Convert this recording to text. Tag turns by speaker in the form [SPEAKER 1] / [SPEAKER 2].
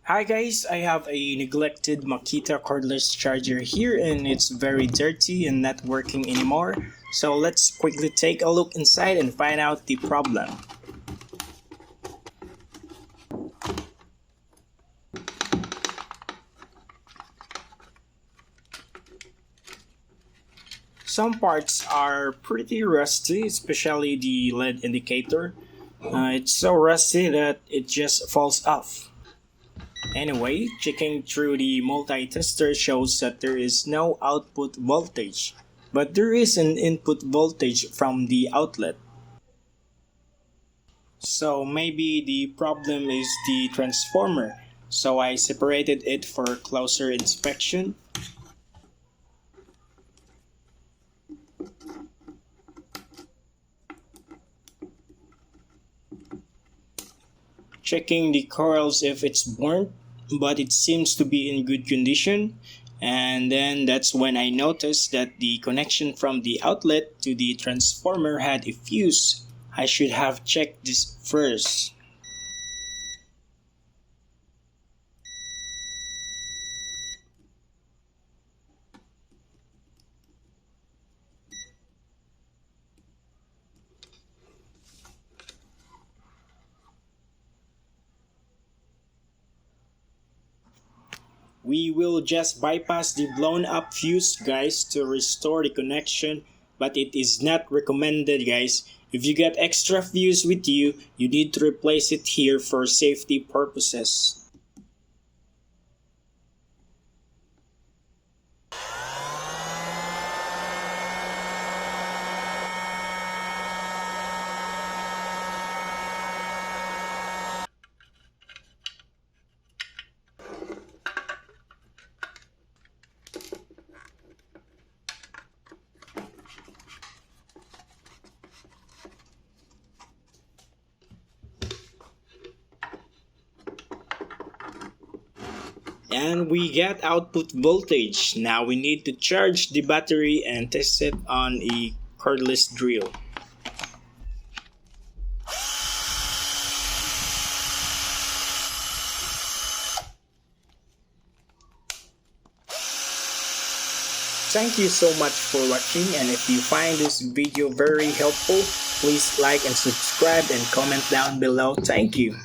[SPEAKER 1] Hi guys, I have a neglected Makita Cordless Charger here and it's very dirty and not working anymore. So let's quickly take a look inside and find out the problem. Some parts are pretty rusty, especially the LED indicator. It's so rusty that it just falls off. Anyway, checking through the multi-tester shows that there is no output voltage, but there is an input voltage from the outlet. So maybe the problem is the transformer. So I separated it for closer inspection. Checking the coils if it's burnt, but it seems to be in good condition. And then that's when I noticed that the connection from the outlet to the transformer had a fuse. I should have checked this first. We will just bypass the blown up fuse guys to restore the connection, but it is not recommended guys. If you get extra fuse with you, you need to replace it here for safety purposes. And we get output voltage. Now we need to charge the battery and test it on a cordless drill. Thank you so much for watching, and if you find this video very helpful, please like and subscribe and comment down below. Thank you.